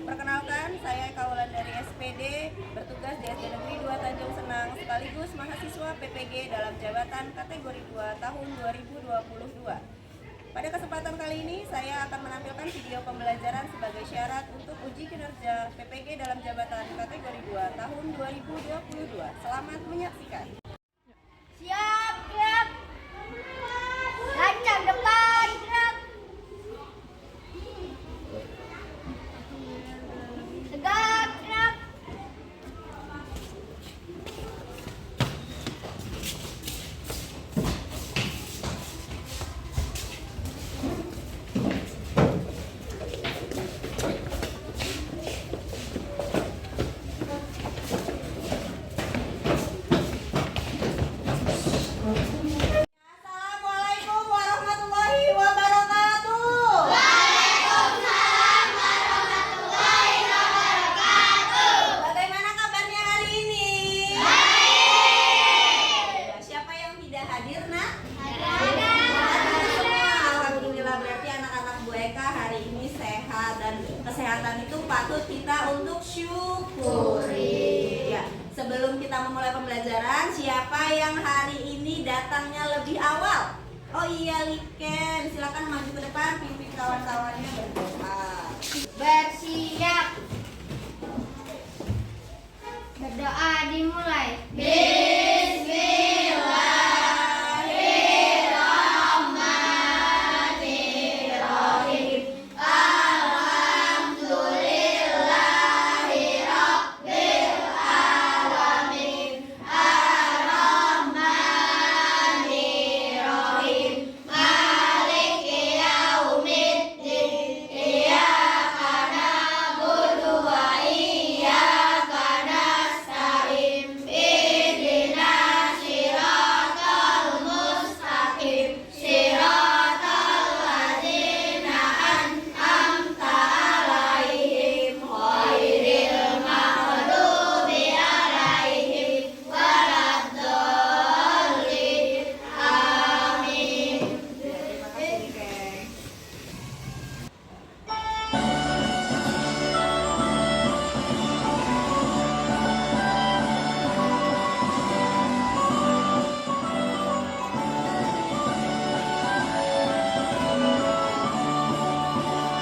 Perkenalkan, saya Kawalan dari SPD, bertugas di SD Negeri 2 Tanjung Senang, sekaligus mahasiswa PPG dalam jabatan kategori 2 tahun 2022. Pada kesempatan kali ini, saya akan menampilkan video pembelajaran sebagai syarat untuk uji kinerja PPG dalam jabatan kategori 2 tahun 2022. Selamat menyaksikan. Siap, gerak. Lancang depan, gerak. Tegak, gerak. Assalamualaikum warahmatullahi wabarakatuh. Waalaikumsalam warahmatullahi wabarakatuh. Bagaimana kabarnya hari ini? Baik. Siapa yang tidak hadir, nak? Ada. Semua. Alhamdulillah, berarti anak-anak Bu Eka hari ini sehat, dan kesehatan itu patut kita untuk syukuri. Ya, sebelum kita memulai pembelajaran, siapa yang hari ini datangnya lebih awal? Oh iya, Liken, silakan maju ke depan, pimpin kawan-kawannya berdoa. Bersiap. Berdoa dimulai. Bismillahirrahmanirrahim. Alhamdulillahirabbil alamin. Arrahmanirrahim. Maliki yaumiddin. Iyyaka na'budu wa iyyaka nasta'in. Ihdinas siratal mustaqim. Siratal ladzina an'amta 'alaihim ghairil maghdubi 'alaihim waladdallin. Amin. Terima kasih, Liken.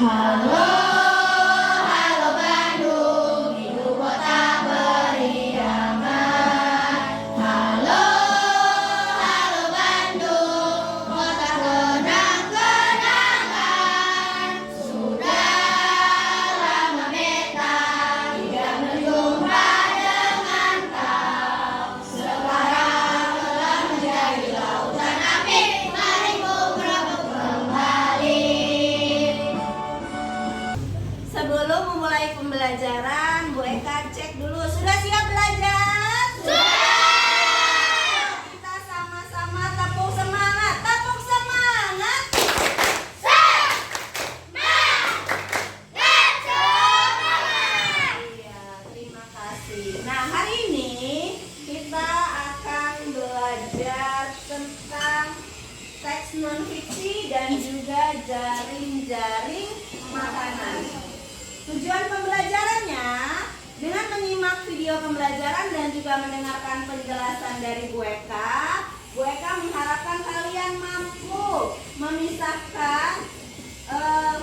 Halo, halo Bandung, ibu kota beridaman. Halo, halo Bandung, kota kenang-kenangan. Sudah lama beta tidak berjumpa dengan kau. Sekarang telah menjadi lautan api, mari ku merebut kembali. Sebelum memulai pembelajaran, Bu Eka cek dulu, sudah siap belajar? Sudah! Kita sama-sama tepuk semangat, tepuk semangat. Iya, terima kasih. Nah, hari ini kita akan belajar tentang teks non fiksi dan juga jaring-jaring makanan. Tujuan pembelajarannya dengan menyimak video pembelajaran dan juga mendengarkan penjelasan dari Bu Eka mengharapkan kalian mampu memisahkan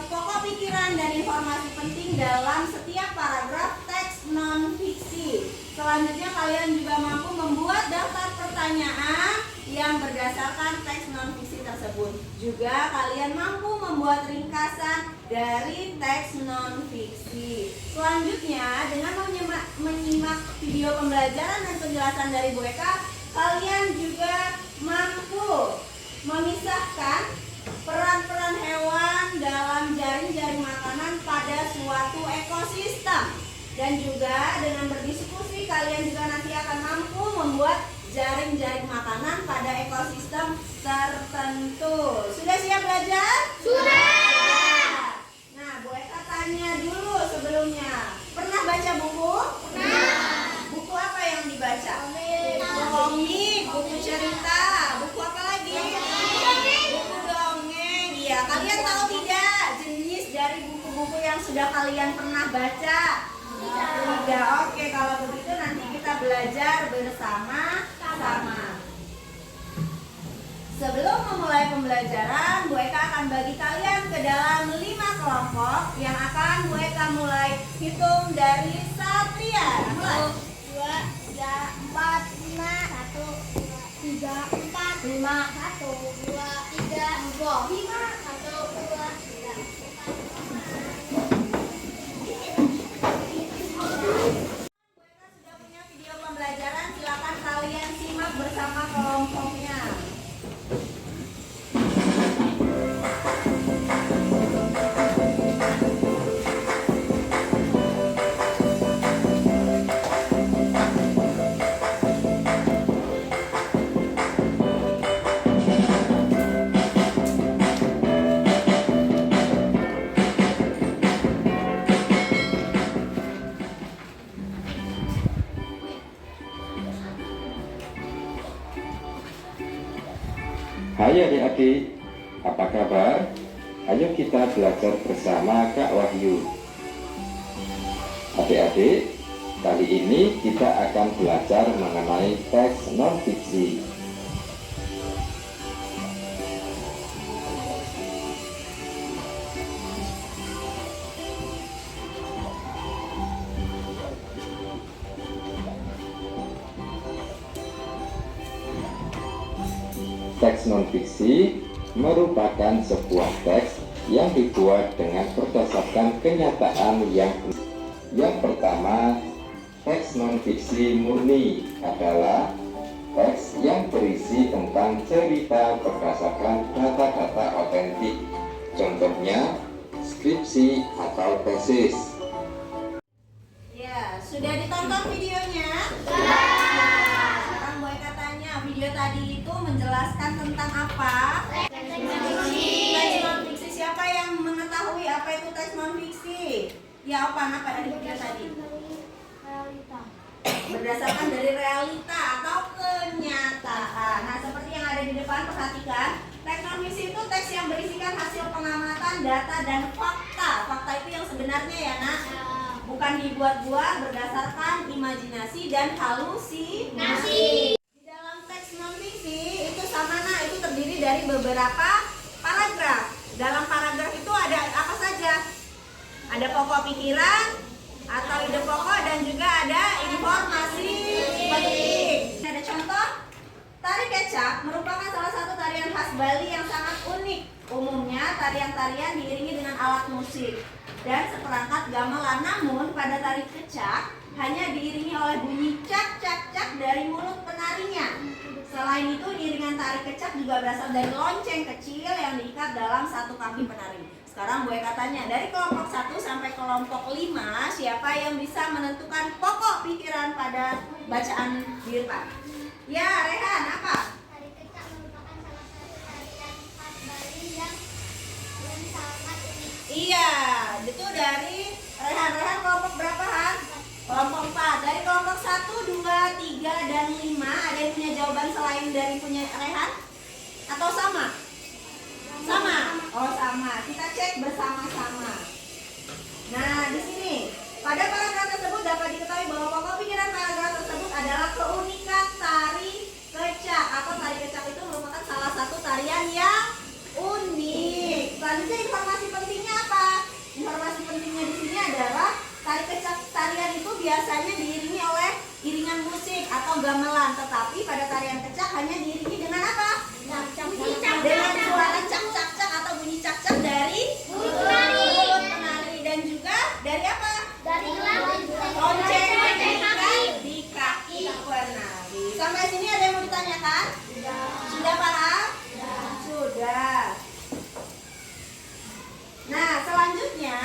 pokok pikiran dan informasi penting dalam setiap paragraf teks non fiksi. Selanjutnya kalian juga mampu membuat daftar pertanyaan yang berdasarkan teks non fiksi tersebut. Juga kalian mampu membuat ringkasan dari teks non fiksi. Selanjutnya, dengan menyimak video pembelajaran dan penjelasan dari Bu Eka, kalian juga mampu memisahkan peran-peran hewan dalam jaring-jaring makanan pada suatu ekosistem. Dan juga dengan berdiskusi, kalian juga nanti akan mampu membuat jaring-jaring makanan pada ekosistem tertentu. Sudah siap belajar? Sudah! Nah, Bu Eka tanya dulu sebelumnya. Pernah baca buku? Pernah. Buku apa yang dibaca? Komik. Komik, buku cerita, buku apa lagi? Buku dongeng. Iya, kalian tahu tidak jenis dari buku-buku yang sudah kalian pernah baca? Tidak. Oke, kalau begitu nanti kita belajar bersama-sama. Sebelum memulai pembelajaran, Bu Eka akan bagi kalian ke dalam 5 kelompok yang akan Bu Eka mulai hitung dari Satria. Mulai. 2, 3, 4, 5, 1, 2, 3, 4, 5, 1, 2, 3, 4, 5, 1, 2, 3, 4. Sudah punya video pembelajaran, silakan kalian simak bersama kelompoknya. Hai adik-adik, apa kabar? Ayo kita belajar bersama Kak Wahyu. Adik-adik, kali ini kita akan belajar mengenai teks non-fiksi. Teks non-fiksi merupakan sebuah teks yang dibuat dengan berdasarkan kenyataan yang pertama. Teks non-fiksi murni adalah teks yang berisi tentang cerita berdasarkan data-data otentik, contohnya skripsi atau tesis. Ya, sudah ditonton videonya? Sekarang Bu Eka tanya, video tadi itu menjelaskan tentang apa? Teks non-fiksi. Siapa yang mengetahui apa itu teks non-fiksi? Ya, Opan, apa dari video tadi? Berdasarkan dari realita atau kenyataan. Nah, seperti yang ada di depan, perhatikan. Teks non-fiksi itu teks yang berisikan hasil pengamatan, data, dan fakta. Fakta itu yang sebenarnya ya, Nak. Bukan dibuat-buat berdasarkan imajinasi dan halusinasi. Di dalam teks non-fiksi itu sama, Nak, itu terdiri dari beberapa paragraf. Dalam paragraf itu ada apa saja? Ada pokok pikiran atau ide pokok dan juga ada informasi penting. Ada contoh, tari kecak merupakan salah satu tarian khas Bali yang sangat unik. Umumnya tarian-tarian diiringi dengan alat musik dan seperangkat gamelan. Namun pada tari kecak hanya diiringi oleh bunyi cak cak cak dari mulut penarinya. Selain itu, iringan tari kecak juga berasal dari lonceng kecil yang diikat dalam satu kaki penari. Sekarang Bu Eka tanya, dari kelompok 1 sampai kelompok 5, siapa yang bisa menentukan pokok pikiran pada bacaan di depan? Ya, Rehan, apa? Tari kecak merupakan salah satu tarian khas Bali yang sangat unik. Iya, itu dari Rehan. Rehan kelompok berapa, Han? Kelompok 4. Dari kelompok 1, 2, 3, dan 5, ada yang punya jawaban selain dari punya Rehan? Atau sama? Sama? Oh, sama. Kita cek bersama-sama. Nah, di sini pada paragraf tersebut dapat diketahui bahwa pokok pikiran paragraf tersebut adalah keunikan tari kecak. Atau tari kecak itu merupakan salah satu tarian yang unik. Selanjutnya informasi pentingnya apa? Informasi pentingnya di sini adalah tari kecak tarian itu biasanya diiringi oleh iringan musik atau gamelan, tetapi pada tarian kecak hanya diiringi dengan apa? Dengan suara cak cak cak atau bunyi cak cak dari mulut penari dan juga dari apa? Dari Lonceng di kaki penari. Sampai sini ada yang mau ditanyakan? Sudah paham? Sudah. Nah, selanjutnya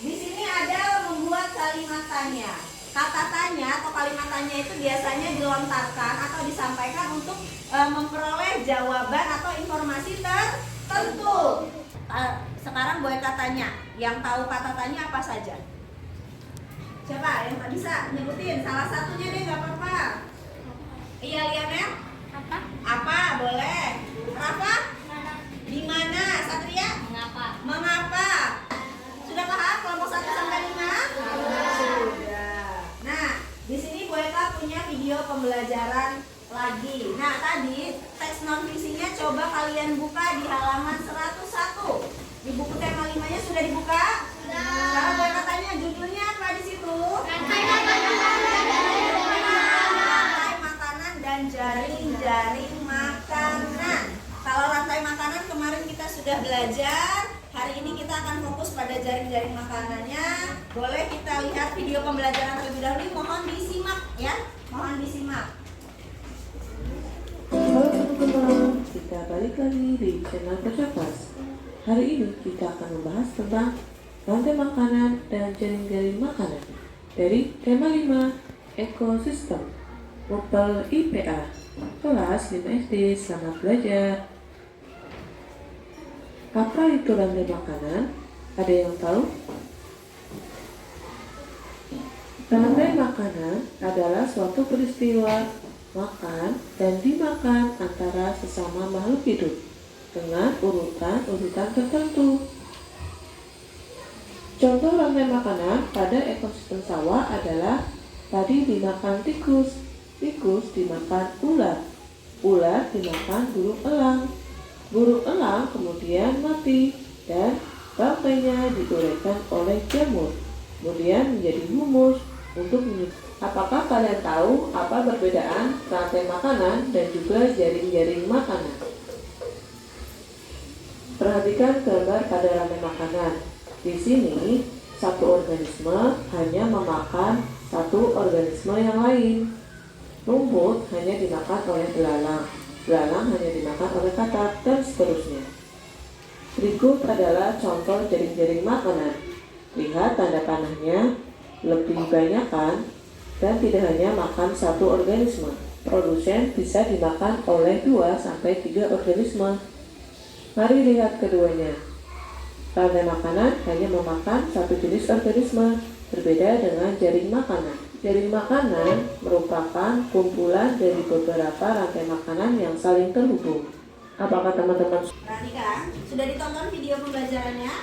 di sini ada membuat kalimat tanya. Kata tanya atau kalimat tanya itu biasanya dilontarkan atau disampaikan untuk memperoleh jawaban atau informasi tertentu. Sekarang Bu Eka tanya, yang tahu kata tanya apa saja? Siapa yang tak bisa nyebutin? Salah satunya deh, nggak apa-apa. Iya, Lianel? Apa? Apa? Boleh. Rafa? Di mana? Satria? Mengapa? Mengapa? Sudah kalian buka di halaman 101. Di buku tema 5-nya sudah dibuka? Sekarang boleh tanya judulnya apa di situ? Rantai makanan dan jaring-jaring makanan. Kalau rantai makanan kemarin kita sudah belajar. Hari ini kita akan fokus pada jaring-jaring makanannya. Boleh kita lihat video pembelajaran terlebih dahulu. Mohon disimak ya. Mohon disimak. Halo teman-teman, kita balik lagi di channel Percapas. Hari ini kita akan membahas tentang rantai makanan dan jaring-jaring makanan dari tema 5 ekosistem Mopel IPA kelas 5 SD. Selamat belajar. Apa itu rantai makanan? Ada yang tahu? Rantai makanan adalah suatu peristiwa makan dan dimakan antara sesama makhluk hidup dengan urutan-urutan tertentu. Contoh rantai makanan pada ekosistem sawah adalah padi dimakan tikus, tikus dimakan ular, ular dimakan burung elang, burung elang kemudian mati dan rantainya diuraikan oleh jamur, kemudian menjadi humus untuk menyusun. Apakah kalian tahu apa perbedaan rantai makanan dan juga jaring-jaring makanan? Perhatikan gambar pada rantai makanan. Di sini, satu organisme hanya memakan satu organisme yang lain. Rumput hanya dimakan oleh belalang, belalang hanya dimakan oleh katak, dan seterusnya. Berikut adalah contoh jaring-jaring makanan. Lihat tanda panahnya, lebih banyak kan? Dan tidak hanya makan satu organisme. Produsen bisa dimakan oleh 2-3 organisme. Mari lihat keduanya. Rantai makanan hanya memakan satu jenis organisme, berbeda dengan jaring makanan. Jaring makanan merupakan kumpulan dari beberapa rantai makanan yang saling terhubung. Apakah teman-teman Perhatikan, sudah ditonton video pembelajarannya?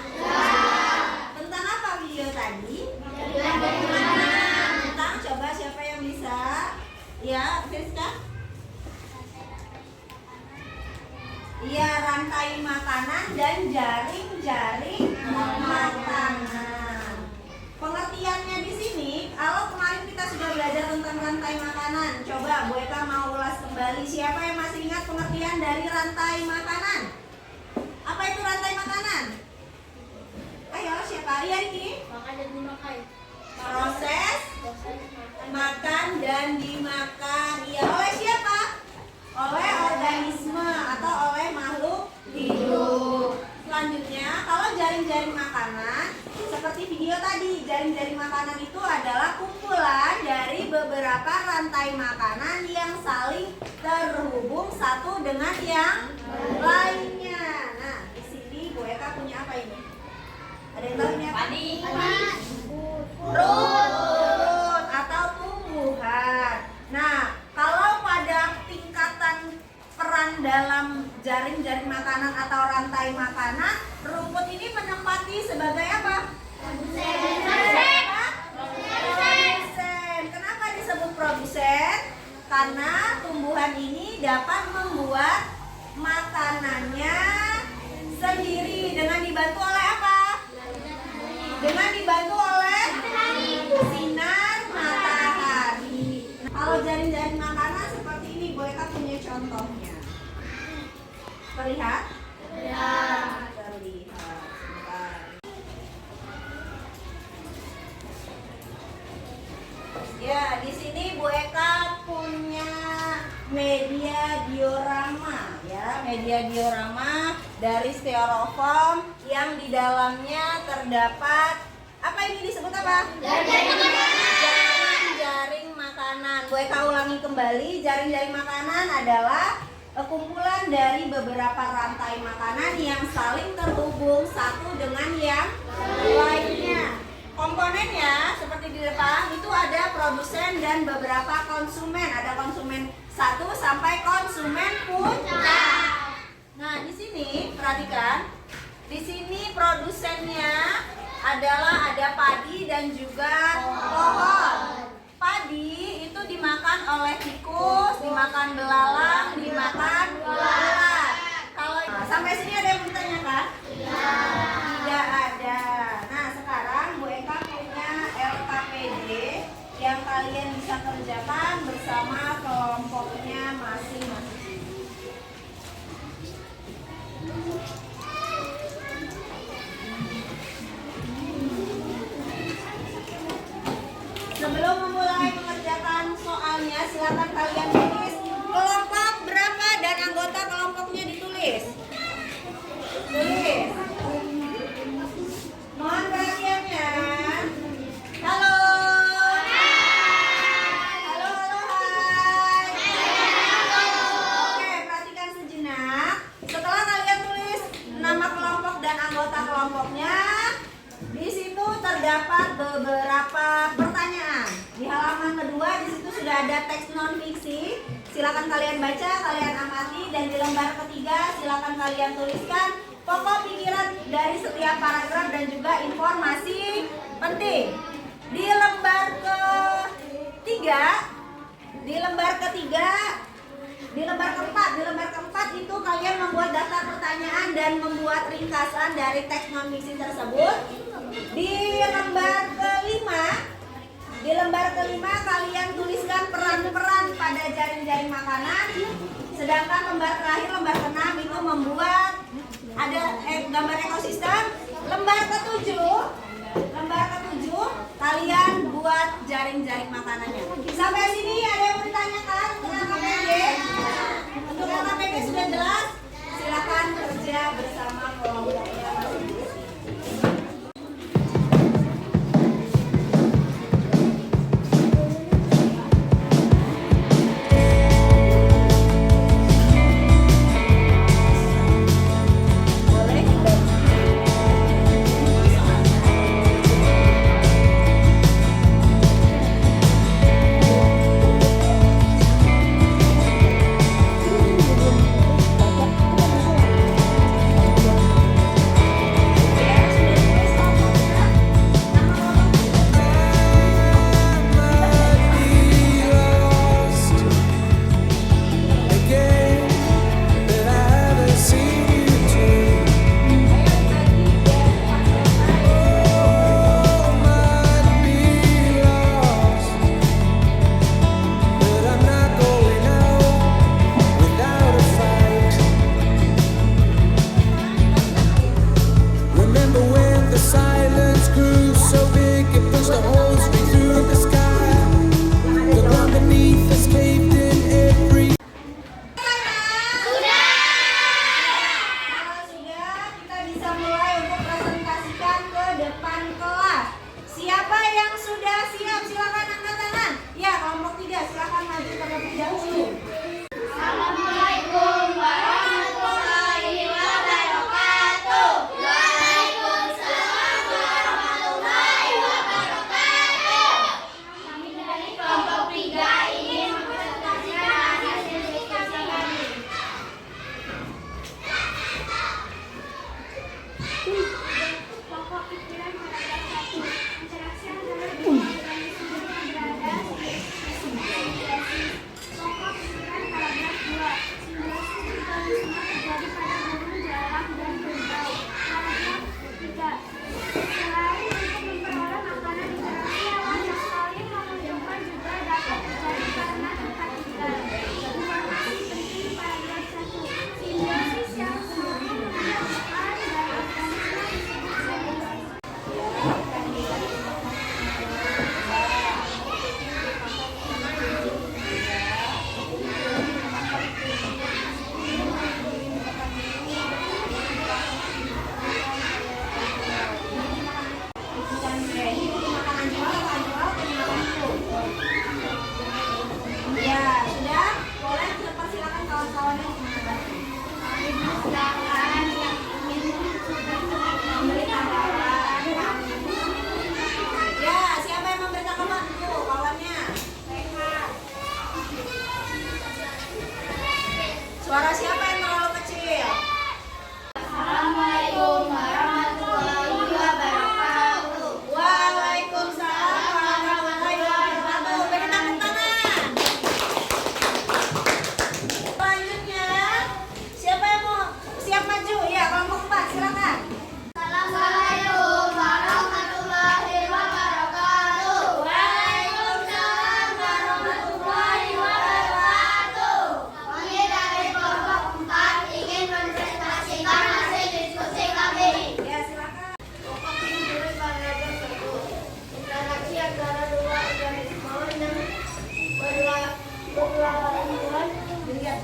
Tentang apa video tadi? Tentang, coba siapa yang bisa? Ya, Friska? Iya, rantai makanan dan jaring-jaring makanan. Pengertiannya di sini, kalau kemarin kita sudah belajar tentang rantai makanan, coba Bu Eka mau ulas kembali. Siapa yang masih ingat pengertian dari rantai makanan? Apa itu rantai makanan? Ayo, siapa? Iya, ini. Makan dan dimakan. Proses makan dan dimakan. Iya, oleh siapa? Oleh organisme atau oleh makhluk hidup. Selanjutnya, kalau jaring-jaring makanan, seperti video tadi, jaring-jaring makanan itu adalah kumpulan dari beberapa rantai makanan yang saling terhubung satu dengan yang lainnya. Nah, di sini Bu Eka punya apa ini? Ada yang tahu ini apa? Rumput atau tumbuhan. Nah, kalau pada tingkatan peran dalam jaring-jaring makanan atau rantai makanan, rumput ini menempati sebagai apa? Produsen. Kenapa disebut produsen? Karena tumbuhan ini dapat membuat makanannya sendiri dengan dibantu oleh apa? Dengan dibantu oleh sinar matahari. Kalau jaring-jaring makanan seperti ini, Bu Eka punya contohnya. Terlihat? Ya. Terlihat. Sebentar. Ya, di sini Bu Eka punya media diorama, ya, media diorama dari styrofoam yang di dalamnya terdapat apa ini disebut apa? Jaring-jaring makanan. Bu Eka ulangi kembali, jaring-jaring makanan adalah kumpulan dari beberapa rantai makanan yang saling terhubung satu dengan yang lainnya. Komponennya seperti di depan itu ada produsen dan beberapa konsumen. Ada konsumen 1 sampai konsumen puncak. Nah, di sini perhatikan. Di sini produsennya adalah ada padi dan juga pohon. Padi itu dimakan oleh tikus, dimakan belalang, dimakan ular. Kalau Sampai sini ada yang mau ditanyakan? Tidak ada. Nah, sekarang Bu Eka punya LKPD yang kalian bisa kerjakan bersama kelompoknya masing-masing. Sebelum memulai mengerjakan soalnya, silakan kalian tulis kelompok berapa dan anggota kelompoknya ditulis. Tulis. Mohon perhatiannya. Halo. Halo, hai. Oke, perhatikan sejenak. Setelah kalian tulis nama kelompok dan anggota kelompoknya, di situ terdapat beberapa pertanyaan. Di halaman kedua di situ sudah ada teks non fiksi. Silakan kalian baca, kalian amati, dan di lembar ketiga silakan kalian tuliskan pokok pikiran dari setiap paragraf dan juga informasi penting. Di lembar keempat itu kalian membuat daftar pertanyaan dan membuat ringkasan dari teks non fiksi tersebut. Di lembar kelima kalian tuliskan peran-peran pada jaring-jaring makanan. Sedangkan lembar terakhir, lembar ke-6 itu membuat ada gambar ekosistem. Lembar ke-7 kalian buat jaring-jaring makanannya. Sampai sini ada yang mau ditanyakan untuk LKPD? Untuk LKPD sudah jelas? Silakan kerja bersama kelompoknya masing-masing.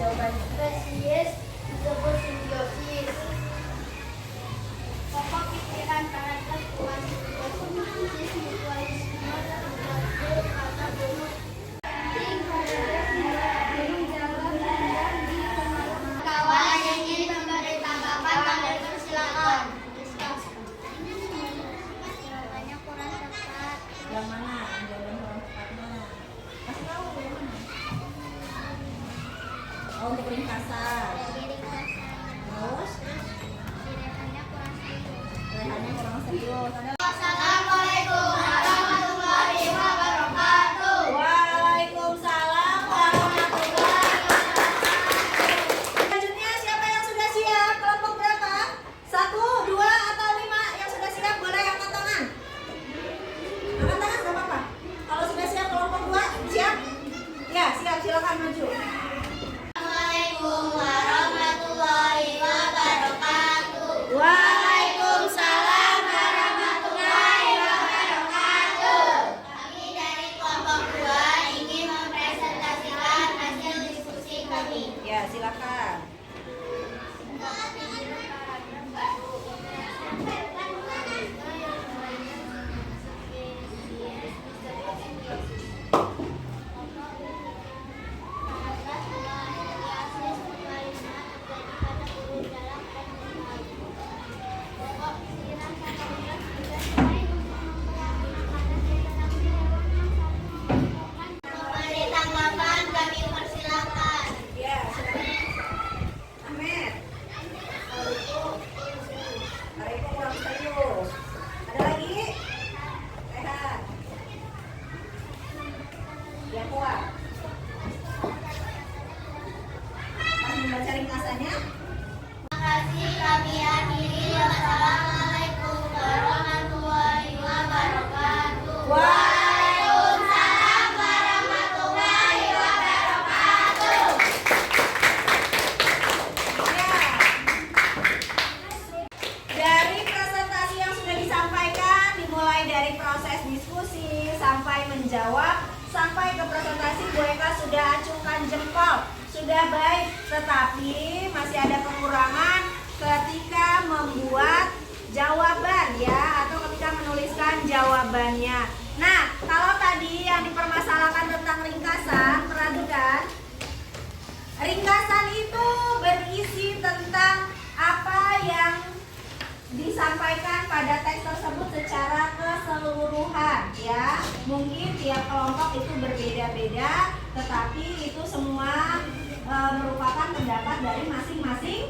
jawabannya. Spesies disebut simbiosis. Pokok pikiran karakter simbiosis mutualisme terbentuk kata burung. Kawan yang ingin memberi tanggapan pada persilakan. Jawabannya kurang tepat. Yang mana? Jawaban kurang tepat mana? Kasih tahu yang mana? Oh, untuk ringkasan. Terus rehannya kurang serius. Assalamualaikum warahmatullahi wabarakatuh. Waalaikumsalam warahmatullahi wabarakatuh. Selanjutnya siapa yang sudah siap? Kelompok berapa? 1, 2, atau 5 yang sudah siap boleh angkat tangan. Angkat tangan nggak apa-apa. Kalau sudah siap kelompok 2 siap? Ya siap, silakan maju. Assalamualaikum warahmatullahi wabarakatuh. Waalaikumsalam warahmatullahi wabarakatuh. Kami dari kelompok 2 ingin mempresentasikan hasil diskusi kami. Ya silakan. Memberi tanggapan kami persilakan. Ya silakan. Ahmed. Hari itu kurang serius. Ada lagi? Rehan. Yang kuat. Pas membaca ringkasannya. Terima kasih kami akhiri. Wassalamualaikum warahmatullahi wabarakatuh. Waalaikumsalam warahmatullahi wabarakatuh. Ya. Dari presentasi yang sudah disampaikan, dimulai dari proses diskusi sampai menjawab, sampai ke presentasi Bu Eka sudah acungkan jempol, sudah baik, tetapi masih ada kekurangan ketika membuat jawaban ya, atau ketika menuliskan jawabannya. Nah, kalau tadi yang dipermasalahkan tentang ringkasan, perhatikan. Ringkasan itu berisi tentang apa yang disampaikan pada teks tersebut secara keseluruhan ya. Mungkin tiap kelompok itu berbeda-beda, tetapi itu semua merupakan pendapat dari masing-masing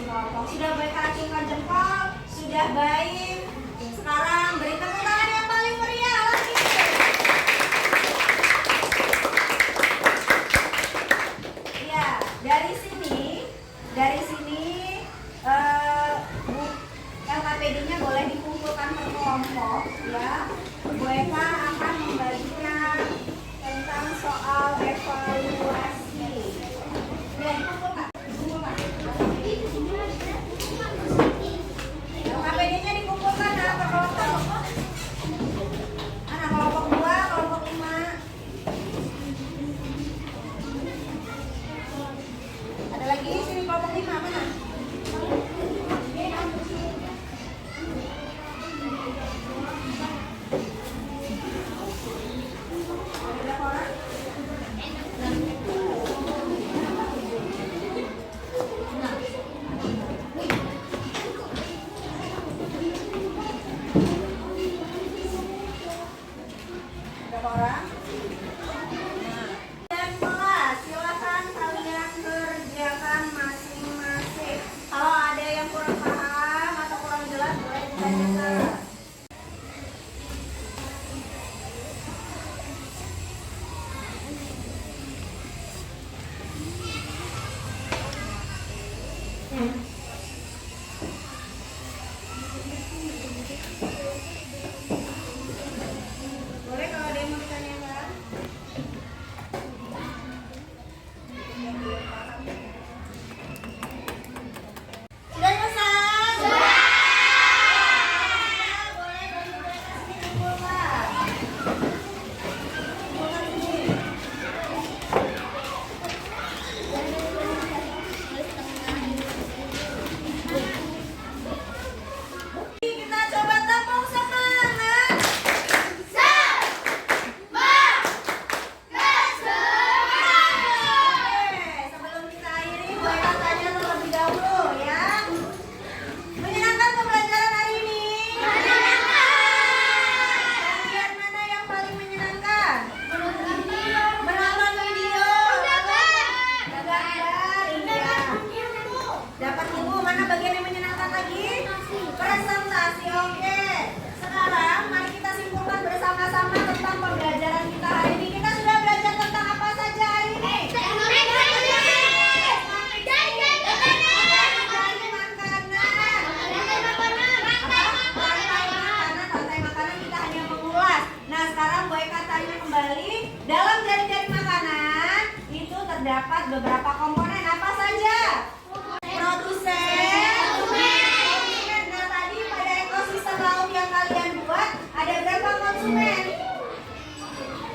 kelompok. Sudah baik acungkan jempol, sudah baik. Sekarang beri tepuk tangan yang paling meriah lagi. Ya, dari sini LKPD-nya boleh dikumpulkan per kelompok ya. Bu Eka akan membagikan tentang soal evaluasi. Ya, dikumpulkan. LKPD-nya dikumpulkan per kelompok. Mana kelompok 2, kelompok 5. Ada lagi sini kelompok 5 mana? Ada berapa orang? kembali. Dalam jaring-jaring makanan itu terdapat beberapa komponen. Apa saja? Produsen, konsumen. Nah, tadi pada ekosistem laut yang kalian buat ada berapa konsumen?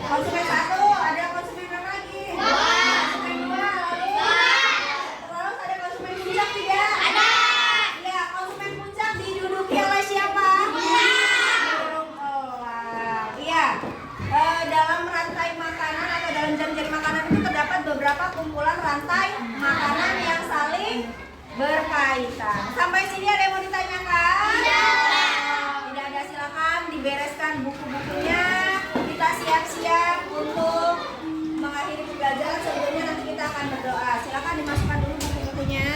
Konsumen 1, ada konsumen berapa lagi? Konsumen 2, terus ada konsumen puncak 3? Ada. Ya, konsumen puncak diduduki oleh siapa? Burung elang. Iya. Dalam rantai makanan atau dalam jaring-jaring makanan itu terdapat beberapa kumpulan rantai makanan yang saling berkaitan. Sampai sini ada yang mau ditanyakan? Tidak ada, silakan dibereskan buku-bukunya. Kita siap-siap untuk mengakhiri pembelajaran. Sebelumnya nanti kita akan berdoa. Silakan dimasukkan dulu buku-bukunya.